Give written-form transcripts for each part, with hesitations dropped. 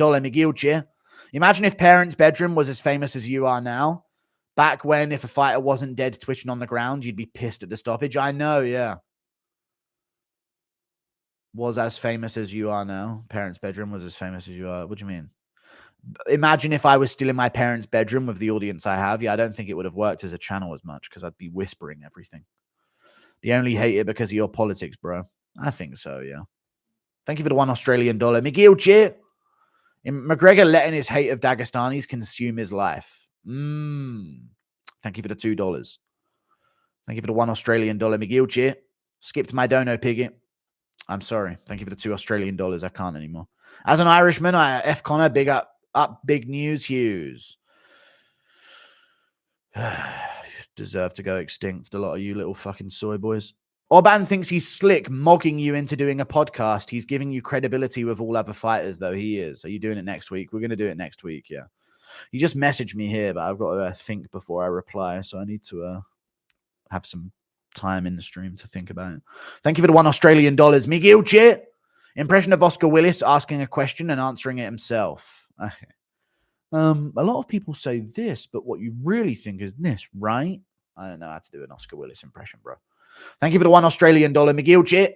Miguelche. Imagine if Parents' Bedroom was as famous as you are now. Back when, if a fighter wasn't dead twitching on the ground, you'd be pissed at the stoppage. I know, yeah. Was as famous as you are now. Parents' Bedroom was as famous as you are. What do you mean? Imagine if I was still in my parents' bedroom with the audience I have. Yeah, I don't think it would have worked as a channel as much because I'd be whispering everything. They only hate it because of your politics, bro. I think so, yeah. Thank you for the $1 Australian. Miguelche. McGregor letting his hate of Dagestanis consume his life. Thank you for the $2. Thank you for the $1 Australian. Miguelche. Skipped my dono, piggy. I'm sorry. Thank you for the $2 Australian. I can't anymore. As an Irishman, F. Connor, big up, big news, Hughes. Deserve to go extinct, a lot of you little fucking soy boys. Orban thinks he's slick, mogging you into doing a podcast. He's giving you credibility with all other fighters, though. He is. Are you doing it next week? We're going to do it next week, yeah. You just messaged me here, but I've got to think before I reply, so I need to have some time in the stream to think about it. Thank you for the $1 Australian. Miguelche. Impression of Oscar Willis asking a question and answering it himself. Okay. A lot of people say this, but what you really think is this, right? I don't know how to do an Oscar Willis impression, bro. Thank you for the $1 Australian. Miguelche.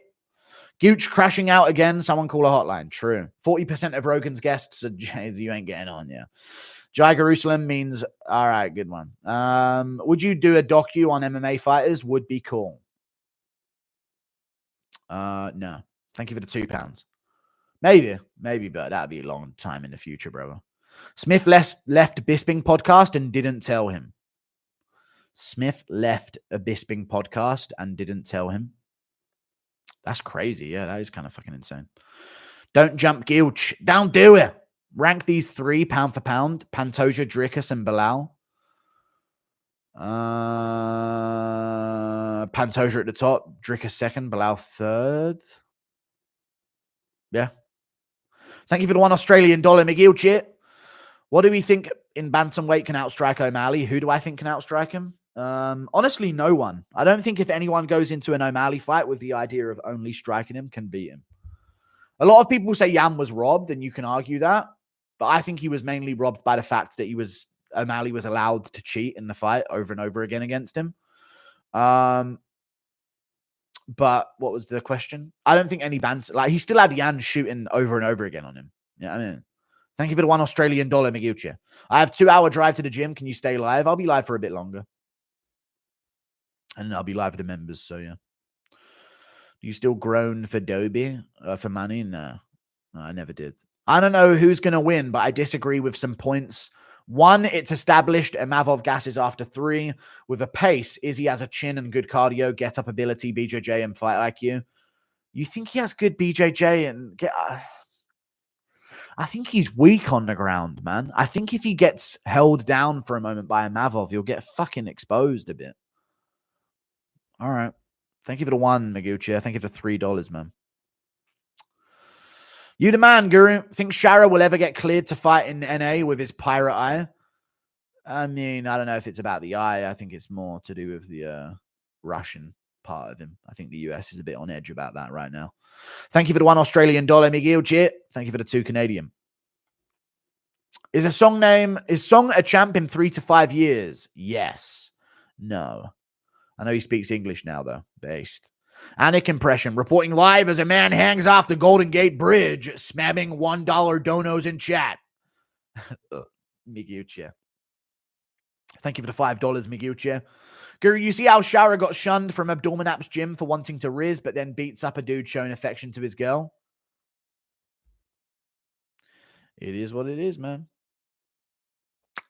Gooch crashing out again. Someone call a hotline. True. 40% of Rogan's guests are Jays. You ain't getting on, yeah. Jai Jerusalem means, all right, good one. Would you do a docu on MMA fighters? Would be cool. No. Thank you for the £2. Maybe, but that'd be a long time in the future, brother. Smith left Bisping podcast and didn't tell him. Smith left a Bisping podcast and didn't tell him. That's crazy. Yeah, that is kind of fucking insane. Don't jump, Gilch. Don't do it. Rank these 3 pound for pound. Pantoja, Dricus, and Bilal. Pantoja at the top. Dricus second. Bilal third. Yeah. Thank you for the $1 Australian. Miguelche. What do we think in bantamweight can outstrike O'Malley? Who do I think can outstrike him? Honestly, no one. I don't think if anyone goes into an O'Malley fight with the idea of only striking him can beat him. A lot of people say Yan was robbed, and you can argue that. But I think he was mainly robbed by the fact that O'Malley was allowed to cheat in the fight over and over again against him. But what was the question? I don't think any banter. Like, he still had Yan shooting over and over again on him. Yeah, I mean, thank you for the $1 Australian. Miguelche. I have 2-hour drive to the gym. Can you stay live? I'll be live for a bit longer. And I'll be live with the members, so yeah. Do you still groan for Dobie? For money? No, I never did. I don't know who's going to win, but I disagree with some points. 1, it's established Imavov gasses after 3. With a pace, Izzy has a chin and good cardio, get-up ability, BJJ, and fight IQ. You think he has good BJJ and I think he's weak on the ground, man. I think if he gets held down for a moment by Imavov, he'll get fucking exposed a bit. All right. Thank you for the 1, Miguelche. Thank you for $3, man. You the man, Guru. Think Shara will ever get cleared to fight in NA with his pirate eye? I mean, I don't know if it's about the eye. I think it's more to do with the Russian part of him. I think the US is a bit on edge about that right now. Thank you for the $1 Australian. Miguelche. Thank you for the 2 Canadian. Is Song a champ in 3 to 5 years? Yes. No. I know he speaks English now, though. Based. Anik impression. Reporting live as a man hangs off the Golden Gate Bridge, spamming $1 donos in chat. Miguelche. Thank you for the $5, Miguelche. Guru, you see how Shara got shunned from Abdominap's gym for wanting to riz, but then beats up a dude showing affection to his girl? It is what it is, man.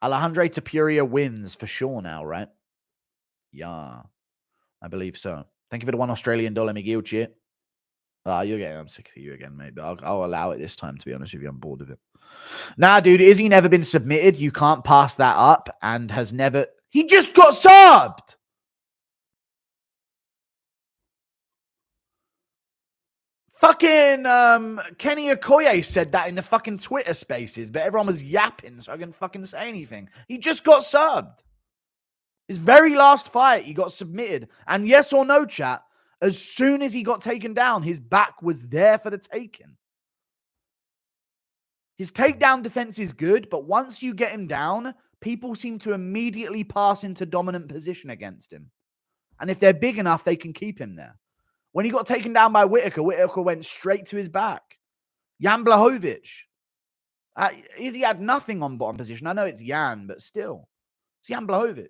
Alejandro Tapuria wins for sure now, right? Yeah, I believe so. Thank you for the $1 Australian, Miguelche. I'm sick of you again, mate. But I'll allow it this time, to be honest with you. I'm bored of it. Nah, dude, Izzy never been submitted. You can't pass that up and has never... He just got subbed! Fucking Kenny Okoye said that in the fucking Twitter spaces, but everyone was yapping, so I couldn't fucking say anything. He just got subbed. His very last fight, he got submitted. And yes or no, chat, as soon as he got taken down, his back was there for the taking. His takedown defense is good, but once you get him down, people seem to immediately pass into dominant position against him. And if they're big enough, they can keep him there. When he got taken down by Whitaker, Whitaker went straight to his back. Jan Blachowicz. Izzy had nothing on bottom position. I know it's Jan, but still. It's Jan Blachowicz.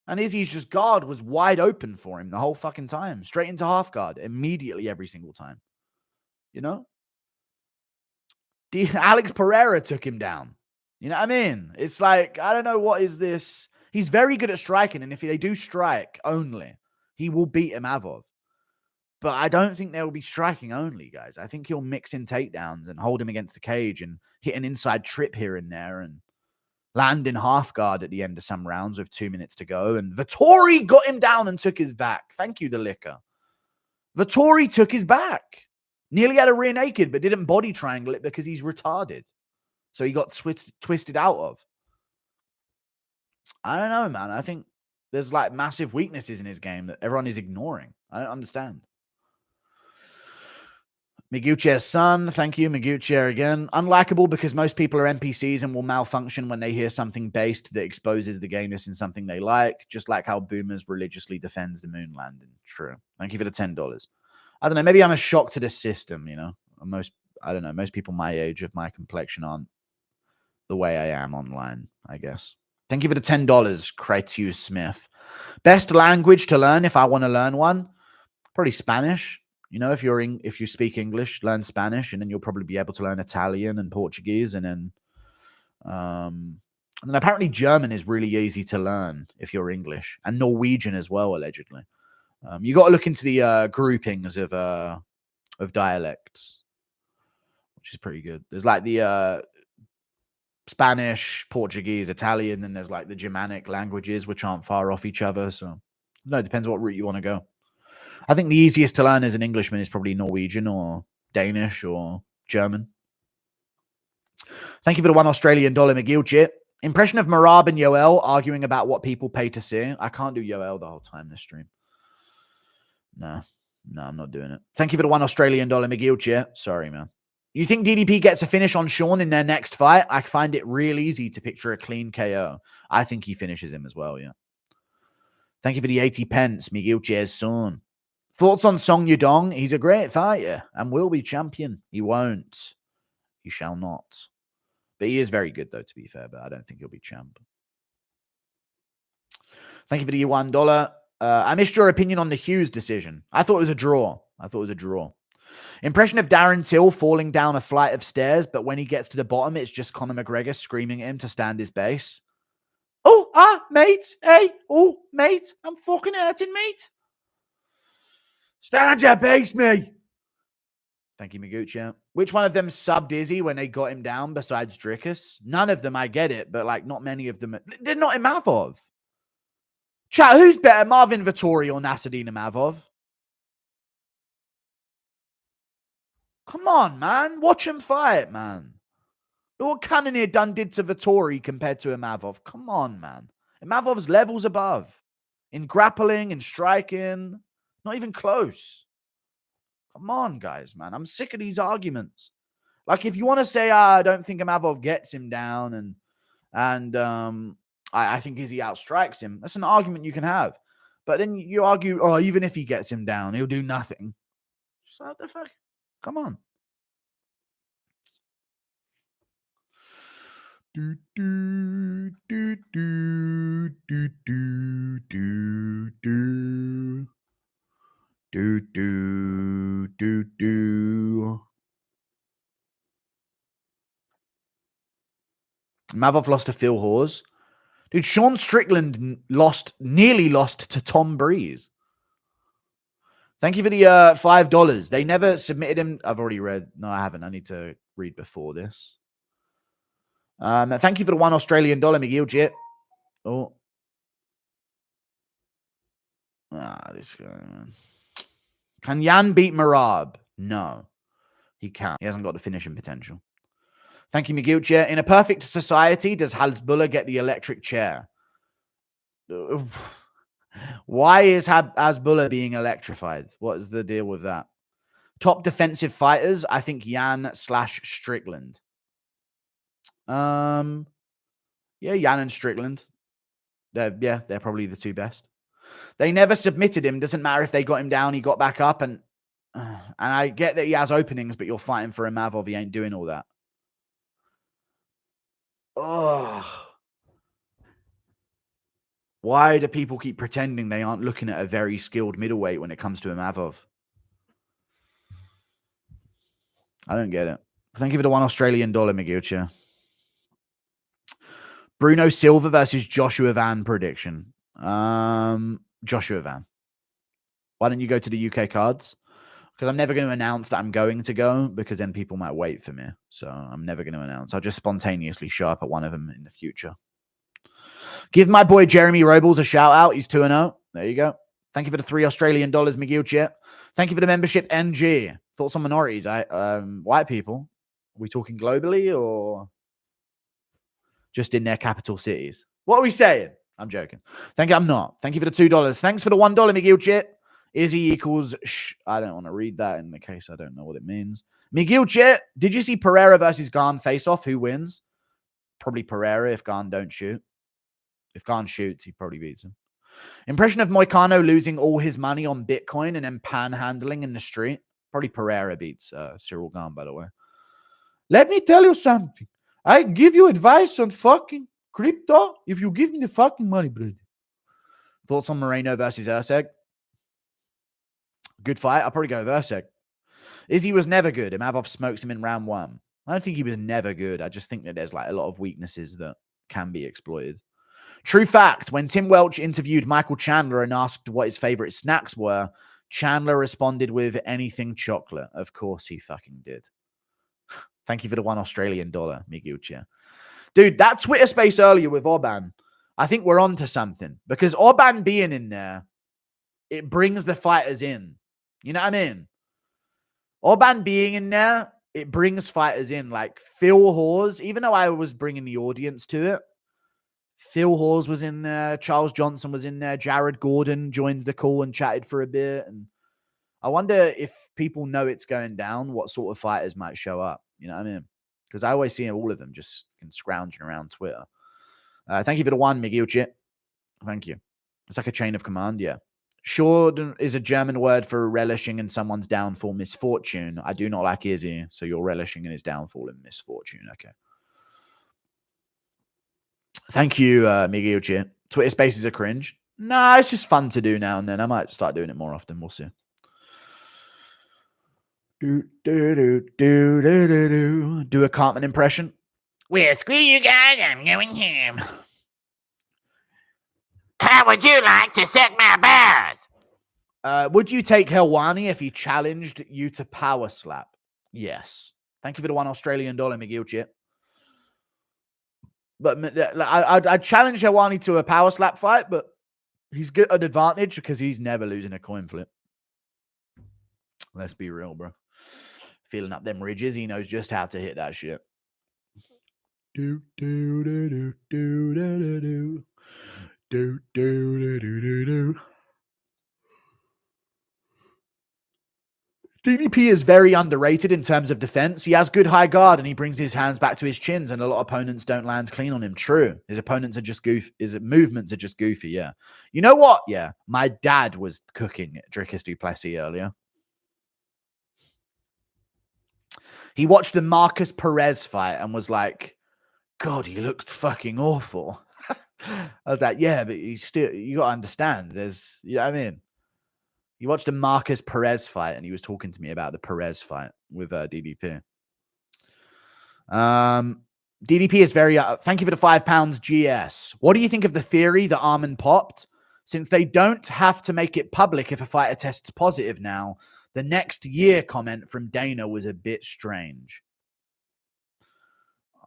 And Izzy's just guard was wide open for him the whole fucking time. Straight into half guard immediately every single time. You know? Alex Pereira took him down. You know what I mean? It's like, I don't know what is this. He's very good at striking, and if they do strike only, he will beat Imavov. But I don't think they will be striking only, guys. I think he'll mix in takedowns and hold him against the cage and hit an inside trip here and there and land in half guard at the end of some rounds with 2 minutes to go. And Vettori got him down and took his back. Thank you, the liquor. Vettori took his back. Nearly had a rear naked, but didn't body triangle it because he's retarded. So he got twisted out of. I don't know, man. I think there's like massive weaknesses in his game that everyone is ignoring. I don't understand. Miguel's son, thank you, Miguel again. Unlikable because most people are NPCs and will malfunction when they hear something based that exposes the gayness in something they like, just like how boomers religiously defend the moon landing. True. Thank you for the $10. I don't know. Maybe I'm a shock to the system, you know. I don't know. Most people my age of my complexion aren't the way I am online, I guess. Thank you for the $10, Cretius Smith. Best language to learn if I want to learn one? Probably Spanish. You know, if you speak English, learn Spanish, and then you'll probably be able to learn Italian and Portuguese, and then apparently German is really easy to learn if you're English, and Norwegian as well, allegedly. You got to look into the groupings of dialects, which is pretty good. There's like the Spanish, Portuguese, Italian, and there's like the Germanic languages, which aren't far off each other. So, no, it depends what route you want to go. I think the easiest to learn as an Englishman is probably Norwegian or Danish or German. Thank you for the $1 Australian McGill. Impression of Marab and Yoel arguing about what people pay to see. I can't do Yoel the whole time this stream. No, I'm not doing it. Thank you for the $1 Australian McGill. Sorry, man. You think DDP gets a finish on Sean in their next fight? I find it real easy to picture a clean KO. I think he finishes him as well, yeah. Thank you for the 80 pence, McGill son. Thoughts on Song Yudong? He's a great fighter and will be champion. He won't. He shall not. But he is very good, though, to be fair, but I don't think he'll be champ. Thank you for the $1. I missed your opinion on the Hughes decision. I thought it was a draw. Impression of Darren Till falling down a flight of stairs, but when he gets to the bottom, it's just Conor McGregor screaming at him to stand his base. Oh, mate. Hey, mate. I'm fucking hurting, mate. Stand your base, me. Thank you, Miguel. Which one of them subbed Izzy when they got him down besides Dricus? None of them, I get it, but like not many of them. They're not Imavov. Chat, who's better, Marvin Vettori or Nasruddin Imavov? Come on, man. Watch him fight, man. Look what Cannonier did to Vettori compared to Imavov. Come on, man. Imavov's levels above. In grappling and striking. Not even close. Come on, guys, man. I'm sick of these arguments. Like, if you want to say, I don't think Imavov gets him down and I think Izzy outstrikes him, that's an argument you can have. But then you argue, even if he gets him down, he'll do nothing. Just what the fuck? Come on. Do, do, do, do, do, do, do, do. Mavov lost to Phil Hawes. Dude, Sean Strickland nearly lost to Tom Breeze. Thank you for the $5. They never submitted him. I've already read. No, I haven't. I need to read before this. Thank you for the $1 Australian McGill. This guy, man. Can Jan beat Marab? No, he can't. He hasn't got the finishing potential. Thank you, McGill. In a perfect society, does Hasbulla get the electric chair? Why is Hasbulla being electrified? What is the deal with that? Top defensive fighters? I think Jan / Strickland. Yeah, Jan and Strickland. They're probably the two best. They never submitted him. Doesn't matter if they got him down, he got back up. And I get that he has openings, but you're fighting for a Mavov. He ain't doing all that. Oh. Why do people keep pretending they aren't looking at a very skilled middleweight when it comes to a Mavov? I don't get it. Thank you for the $1 Australian, Miguelcha. Bruno Silva versus Joshua Van prediction. Joshua Van. Why don't you go to the UK cards? Because I'm never going to announce that I'm going to go, because then people might wait for me. So I'm never going to announce. I'll just spontaneously show up at one of them in the future. Give my boy Jeremy Robles a shout out. He's 2-0. There you go. Thank you for the $3 Australian, Miguelcha. Thank you for the membership, NG. Thoughts on minorities? White people. Are we talking globally or just in their capital cities? What are we saying? I'm joking. Thank you. I'm not. Thank you for the $2. Thanks for the $1, Miguelcha. Izzy equals I don't want to read that in the case I don't know what it means. Miguelcha, did you see Pereira versus Garn face off? Who wins? Probably Pereira if Garn don't shoot. If Garn shoots, he probably beats him. Impression of Moicano losing all his money on Bitcoin and then panhandling in the street. Probably Pereira beats Cyril Garn, by the way. Let me tell you something. I give you advice on fucking crypto if you give me the fucking money, brother. Thoughts on Moreno versus Usyk? Good fight. I'll probably go with Usyk. Izzy was never good. Imavov smokes him in round 1. I don't think he was never good. I just think that there's like a lot of weaknesses that can be exploited. True fact, when Tim Welch interviewed Michael Chandler and asked what his favorite snacks were, Chandler responded with anything chocolate. Of course he fucking did. Thank you for the $1 Australian, Miguelcha. Dude, that Twitter space earlier with Orban, I think we're on to something. Because Orban being in there, it brings the fighters in. You know what I mean? Orban being in there, it brings fighters in. Like Phil Hawes, even though I was bringing the audience to it, Phil Hawes was in there. Charles Johnson was in there. Jared Gordon joined the call and chatted for a bit. And I wonder if people know it's going down, what sort of fighters might show up. You know what I mean? Because I always see all of them just scrounging around Twitter. Thank you for the $1, Miguelcha. Thank you. It's like a chain of command, yeah. Sure is a German word for relishing in someone's downfall, misfortune. I do not like Izzy, so you're relishing in his downfall and misfortune. Okay. Thank you, Miguelcha. Twitter spaces are cringe. Nah, it's just fun to do now and then. I might start doing it more often. We'll see. Do a Cartman impression. Well, screw you guys. I'm going home. How would you like to suck my balls? Would you take Helwani if he challenged you to power slap? Yes. Thank you for the $1 Australian, Miguelcha. But I'd challenge Helwani to a power slap fight, but he's got an advantage because he's never losing a coin flip. Let's be real, bro. Feeling up them ridges, he knows just how to hit that shit. DDP is very underrated in terms of defense. He has good high guard and he brings his hands back to his chins, and a lot of opponents don't land clean on him. True. His opponents are just goofy. His movements are just goofy, yeah. You know what? Yeah. My dad was cooking Dricus Duplessis earlier. He watched the Marcus Perez fight and was like, God, he looked fucking awful. I was like, yeah, but you got to understand. There's, you know what I mean? You watched a Marcus Perez fight and he was talking to me about the Perez fight with DDP. DDP is very, thank you for the £5 GS. What do you think of the theory that Arman popped? Since they don't have to make it public if a fighter tests positive now, the next year comment from Dana was a bit strange.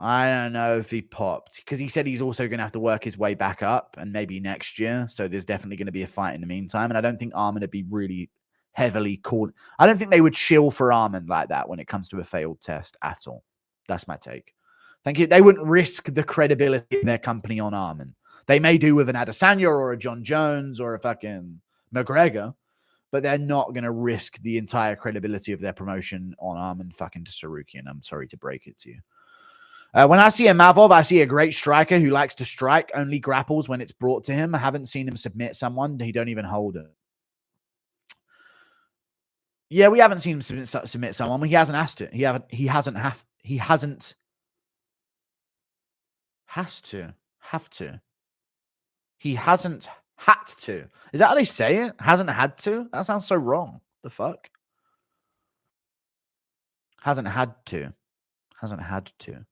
I don't know if he popped because he said he's also going to have to work his way back up and maybe next year. So there's definitely going to be a fight in the meantime. And I don't think Arman would be really heavily called. I don't think they would chill for Arman like that when it comes to a failed test at all. That's my take. Thank you. They wouldn't risk the credibility of their company on Arman. They may do with an Adesanya or a John Jones or a fucking McGregor, but they're not going to risk the entire credibility of their promotion on Arman fucking Sarukian. I'm sorry to break it to you. When I see a Mavov, I see a great striker who likes to strike, only grapples when it's brought to him. I haven't seen him submit someone. He don't even hold it. Yeah, we haven't seen him submit someone. He hasn't asked it. He hasn't have to. He hasn't had to. Is that how they say it? Hasn't had to? That sounds so wrong. The fuck? Hasn't had to. Hasn't had to.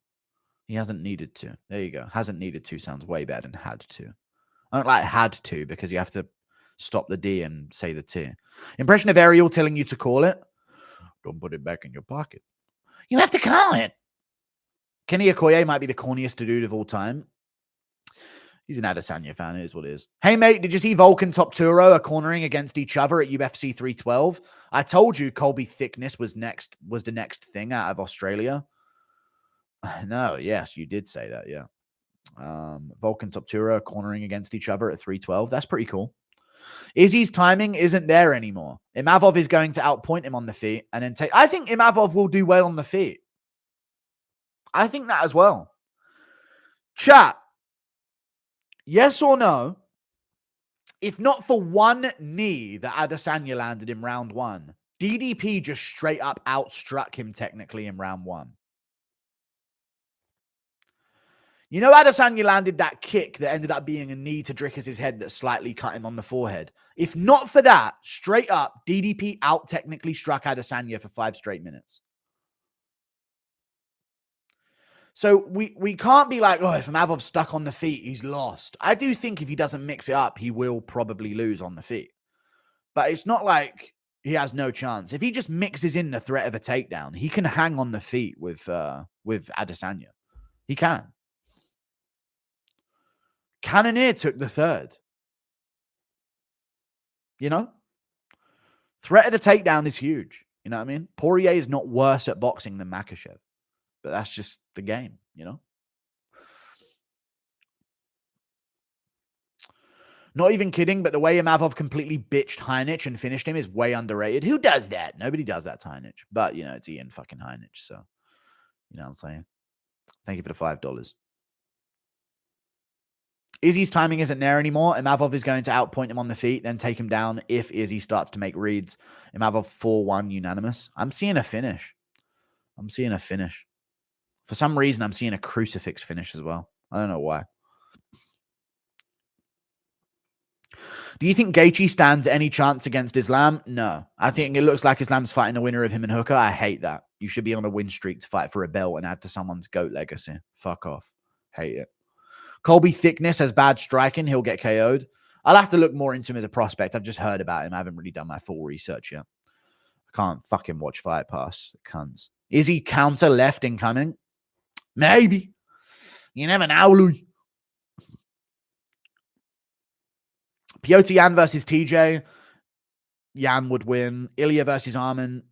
He hasn't needed to. There you go. Hasn't needed to sounds way better than had to. I don't like had to because you have to stop the D and say the T. Impression of Ariel telling you to call it. Don't put it back in your pocket. You have to call it. Kenny Okoye might be the corniest dude of all time. He's an Adesanya fan. It is what it is. Hey, mate, did you see Volkan Topturo are cornering against each other at UFC 312? I told you Colby Thickness was the next thing out of Australia. No, yes, you did say that, yeah. Volkan Toptura cornering against each other at 312. That's pretty cool. Izzy's timing isn't there anymore. Imavov is going to outpoint him on the feet and then take... I think Imavov will do well on the feet. I think that as well. Chat. Yes or no? If not for one knee that Adesanya landed in round 1, DDP just straight up outstruck him technically in round 1. You know, Adesanya landed that kick that ended up being a knee to Dricus' head that slightly cut him on the forehead. If not for that, straight up, DDP out technically struck Adesanya for 5 straight minutes. So we can't be like, oh, if Imavov's stuck on the feet, he's lost. I do think if he doesn't mix it up, he will probably lose on the feet. But it's not like he has no chance. If he just mixes in the threat of a takedown, he can hang on the feet with Adesanya. He can. Cannonier took the 3rd. You know? Threat of the takedown is huge. You know what I mean? Poirier is not worse at boxing than Makhachev. But that's just the game, you know? Not even kidding, but the way Imavov completely bitched Heinich and finished him is way underrated. Who does that? Nobody does that to Heinich. But, you know, it's Ian fucking Heinich, so... You know what I'm saying? Thank you for the $5. Izzy's timing isn't there anymore. Imavov is going to outpoint him on the feet, then take him down if Izzy starts to make reads. Imavov 4-1 unanimous. I'm seeing a finish. For some reason, I'm seeing a crucifix finish as well. I don't know why. Do you think Gaethje stands any chance against Islam? No. I think it looks like Islam's fighting the winner of him and Hooker. I hate that. You should be on a win streak to fight for a belt and add to someone's GOAT legacy. Fuck off. Hate it. Colby Thickness has bad striking. He'll get KO'd. I'll have to look more into him as a prospect. I've just heard about him. I haven't really done my full research yet. I can't fucking watch Fight Pass. Cunts. Is he counter left incoming? Maybe. You never know, Louis. Piotr Jan versus TJ. Jan would win. Ilya versus Arman.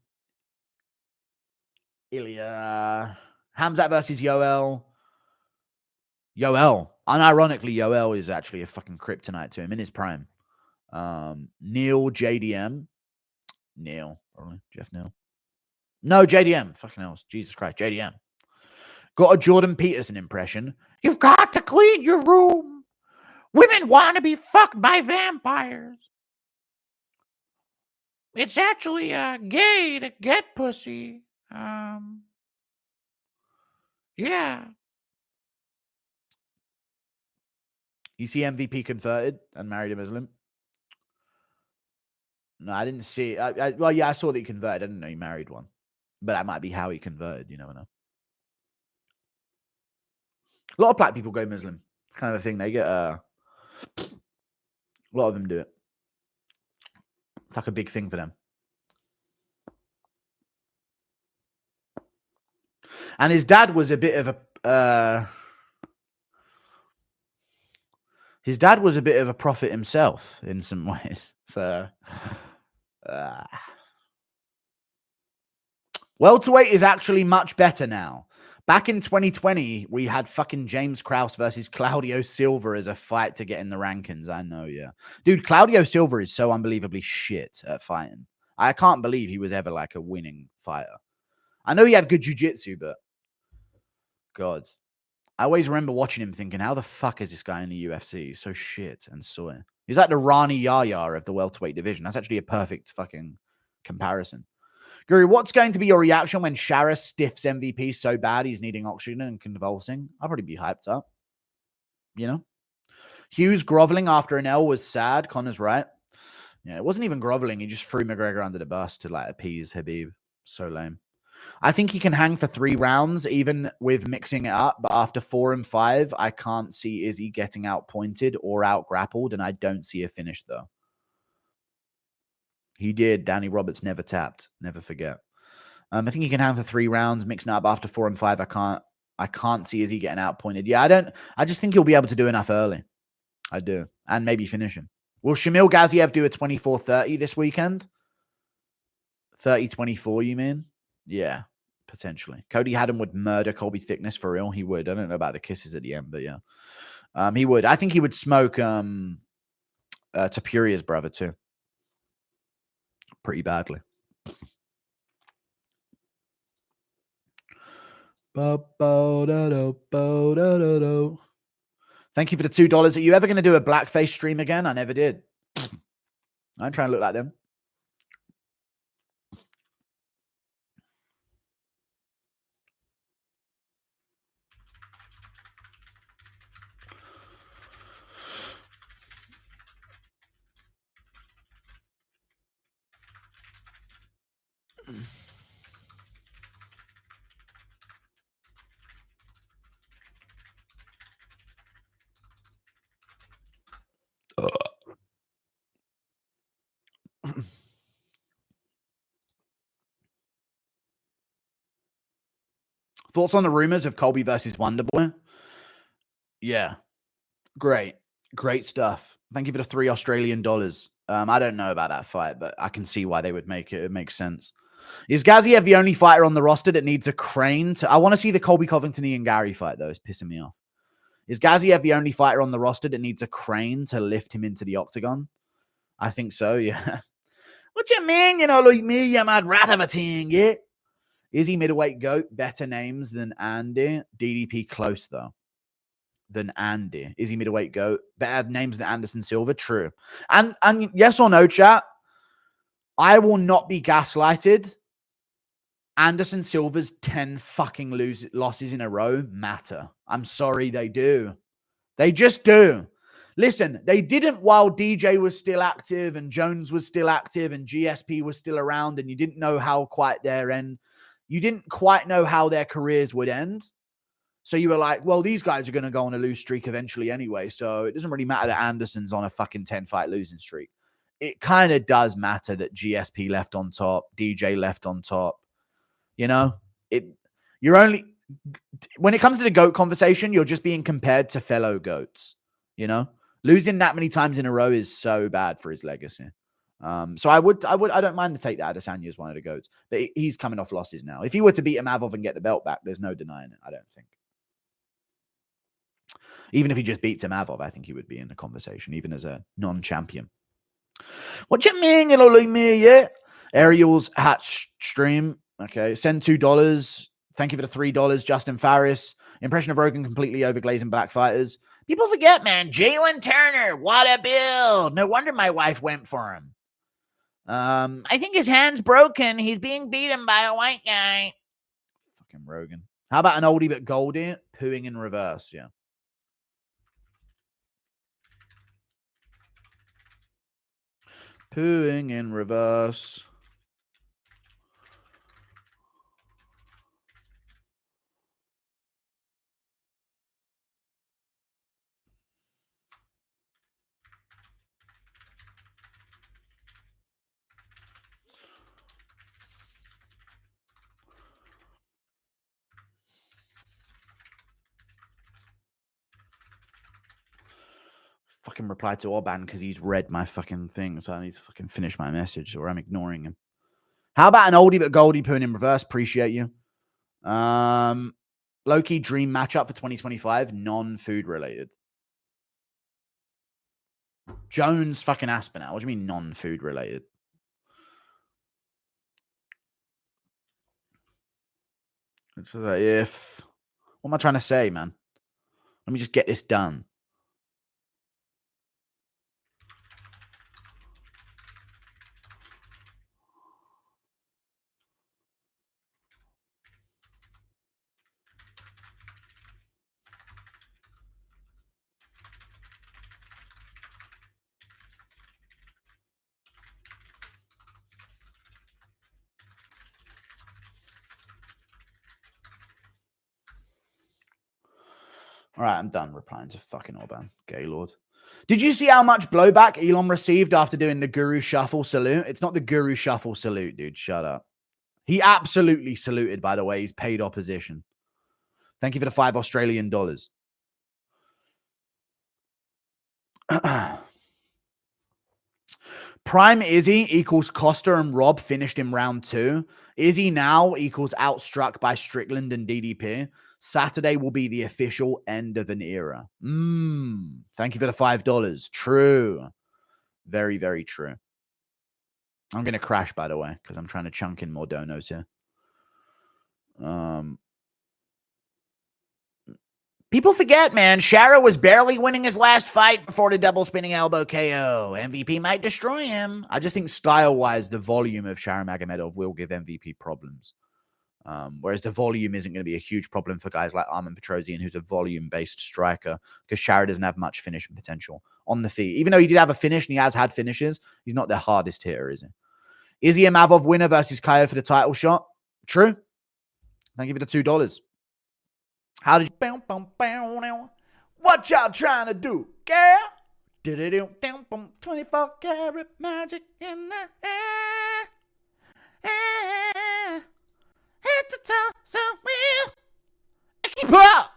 Ilya. Hamzat versus Yoel. Yoel. Unironically, Yoel is actually a fucking kryptonite to him in his prime. Neil, JDM. Neil. Probably. Jeff Neil. No, JDM. Fucking hell. Jesus Christ. JDM. Got a Jordan Peterson impression. You've got to clean your room. Women want to be fucked by vampires. It's actually gay to get pussy. Yeah. You see MVP converted and married a Muslim? No, I didn't see it. Well, yeah, I saw that he converted. I didn't know he married one. But that might be how he converted. You never know. A lot of black people go Muslim. Kind of a thing. They get a lot of them do it. It's like a big thing for them. And his dad was a bit of a his dad was a bit of a prophet himself in some ways. So welterweight is actually much better now. Back in 2020, we had fucking James Krause versus Claudio Silva as a fight to get in the rankings. I know, yeah. Dude, Claudio Silva is so unbelievably shit at fighting. I can't believe he was ever like a winning fighter. I know he had good jiu-jitsu, but God. I always remember watching him thinking, how the fuck is this guy in the UFC? He's so shit and soy. He's like the Rani Yahya of the welterweight division. That's actually a perfect fucking comparison. Guru, what's going to be your reaction when Shara stiffs MVP so bad he's needing oxygen and convulsing? I'll probably be hyped up. You know? Hughes groveling after an L was sad. Connor's right. Yeah, it wasn't even groveling. He just threw McGregor under the bus to like appease Habib. So lame. I think he can hang for 3 rounds, even with mixing it up. But after 4 and 5, I can't see Izzy getting out-pointed or out-grappled, and I don't see a finish, though. He did. Danny Roberts never tapped. Never forget. I think he can hang for 3 rounds, mixing it up after 4 and 5. I can't see Izzy getting out-pointed. Yeah, I just think he'll be able to do enough early. I do. And maybe finish him. Will Shamil Gaziev do a 24-30 this weekend? 30-24, you mean? Yeah, potentially. Cody Haddon would murder Colby Thickness for real. He would. I don't know about the kisses at the end, but yeah. He would. I think he would smoke Tapuria's brother too. Pretty badly. Thank you for the $2. Are you ever going to do a blackface stream again? I never did. I'm trying to look like them. Thoughts on the rumors of Colby versus Wonderboy? Yeah. Great stuff. Thank you for the $3 Australian. I don't know about that fight, but I can see why they would make it. It makes sense. Is Gaziev the only fighter on the roster that needs a crane? I want to see the Colby Covington and Gary fight, though. It's pissing me off. Is Gaziev the only fighter on the roster that needs a crane to lift him into the octagon? I think so, yeah. What you mean, like me, you mad rat of a thing, yeah? Is he middleweight GOAT? Better names than Andy. DDP close, though. Than Andy. Is he middleweight GOAT? Better names than Anderson Silva? True. And yes or no, chat? I will not be gaslighted. Anderson Silva's 10 fucking losses in a row matter. I'm sorry, they do. They just do. Listen, they didn't while DJ was still active and Jones was still active and GSP was still around and you didn't know how quite their end. You didn't quite know how their careers would end. So you were like, well, these guys are going to go on a lose streak eventually anyway. So it doesn't really matter that Anderson's on a fucking 10-fight losing streak. It kind of does matter that GSP left on top, DJ left on top. You're only, when it comes to the GOAT conversation, you're just being compared to fellow GOATs. Losing that many times in a row is so bad for his legacy. So I don't mind to take that Adesanya as one of the GOATs, but he's coming off losses now. If he were to beat Amavov and get the belt back, there's no denying it. I don't think. Even if he just beats Amavov, I think he would be in the conversation, even as a non-champion. What you mean, like me, yeah? Ariel's hat stream. Okay, send $2. Thank you for the $3. Justin Farris. Impression of Rogan completely overglazing black fighters. People forget, man. Jalen Turner, what a build. No wonder my wife went for him. I think his hand's broken. He's being beaten by a white guy. Fucking Rogan. How about an oldie but goldie? Pooing in reverse, yeah. Pooing in reverse. Fucking reply to Orban because he's read my fucking thing, so I need to fucking finish my message or I'm ignoring him. How about an oldie but goldie pooing in reverse? Appreciate you. Low-key dream matchup for 2025, non-food related. Jones fucking Aspinall. What do you mean non-food related? It's like if... What am I trying to say, man? Let me just get this done. All right, I'm done replying to fucking Orban, Gaylord. Did you see how much blowback Elon received after doing the Guru Shuffle salute? It's not the Guru Shuffle salute, dude. Shut up. He absolutely saluted, by the way. He's paid opposition. Thank you for the $5 Australian. Prime Izzy equals Costa and Rob finished in round 2. Izzy now equals outstruck by Strickland and DDP. Saturday will be the official end of an era. Thank you for the $5. True. Very, very true. I'm going to crash, by the way, because I'm trying to chunk in more donos here. People forget, man. Shara was barely winning his last fight before the double spinning elbow KO. MVP might destroy him. I just think style-wise, the volume of Shara Magomedov will give MVP problems. Whereas the volume isn't going to be a huge problem for guys like Armen Petrosian, who's a volume-based striker, because Shara doesn't have much finishing potential on the feet. Even though he did have a finish and he has had finishes, he's not the hardest hitter, is he? Is he a Mavov winner versus Kaya for the title shot? True. Thank you for the $2. How did you... What y'all trying to do, girl? 24 karat magic in the air. Hit the top, so real. Keep up.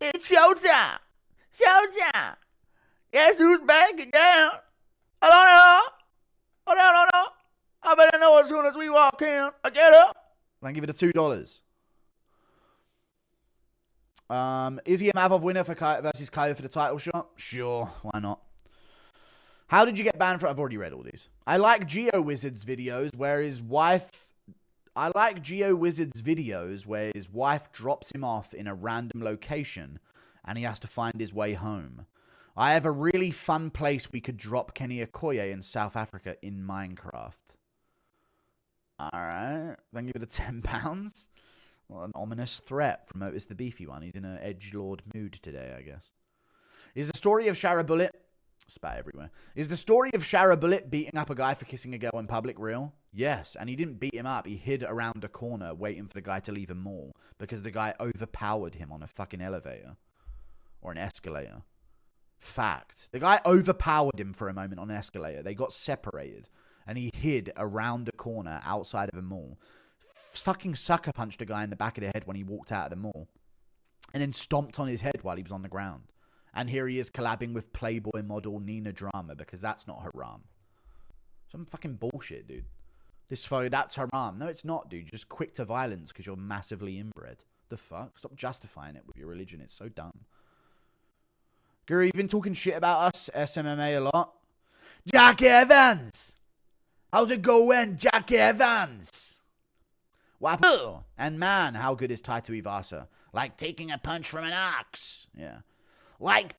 It's showtime. Showtime. Guess who's back again? I don't know. I better know as soon as we walk in. I get up. Thank you for the $2. Is he a Mavov winner for Kaya versus Kaya for the title shot? Sure, why not? How did you get banned for... I've already read all these. I like GeoWizard's videos where his wife drops him off in a random location and he has to find his way home. I have a really fun place we could drop Kenny Okoye in South Africa in Minecraft. All right. Thank you for the £10. Well, an ominous threat from Otis the Beefy one. He's in an edgelord mood today, I guess. Is the story of Shara Bullet... Spat everywhere. Is the story of Shara Bullet beating up a guy for kissing a girl in public real? Yes, and he didn't beat him up. He hid around a corner waiting for the guy to leave a mall because the guy overpowered him on a fucking elevator or an escalator. Fact. The guy overpowered him for a moment on an escalator. They got separated and he hid around a corner outside of a mall. Fucking sucker punched a guy in the back of the head when he walked out of the mall and then stomped on his head while he was on the ground. And here he is collabing with Playboy model Nina Drama because that's not haram. Some fucking bullshit, dude. That's haram. No, it's not, dude. You're just quick to violence because you're massively inbred. The fuck? Stop justifying it with your religion. It's so dumb. Guru, you've been talking shit about us, SMMA, a lot. Jack Evans! How's it going, Jack Evans? Wapu! And man, how good is Taito Ivasa? Like taking a punch from an ox. Yeah. Like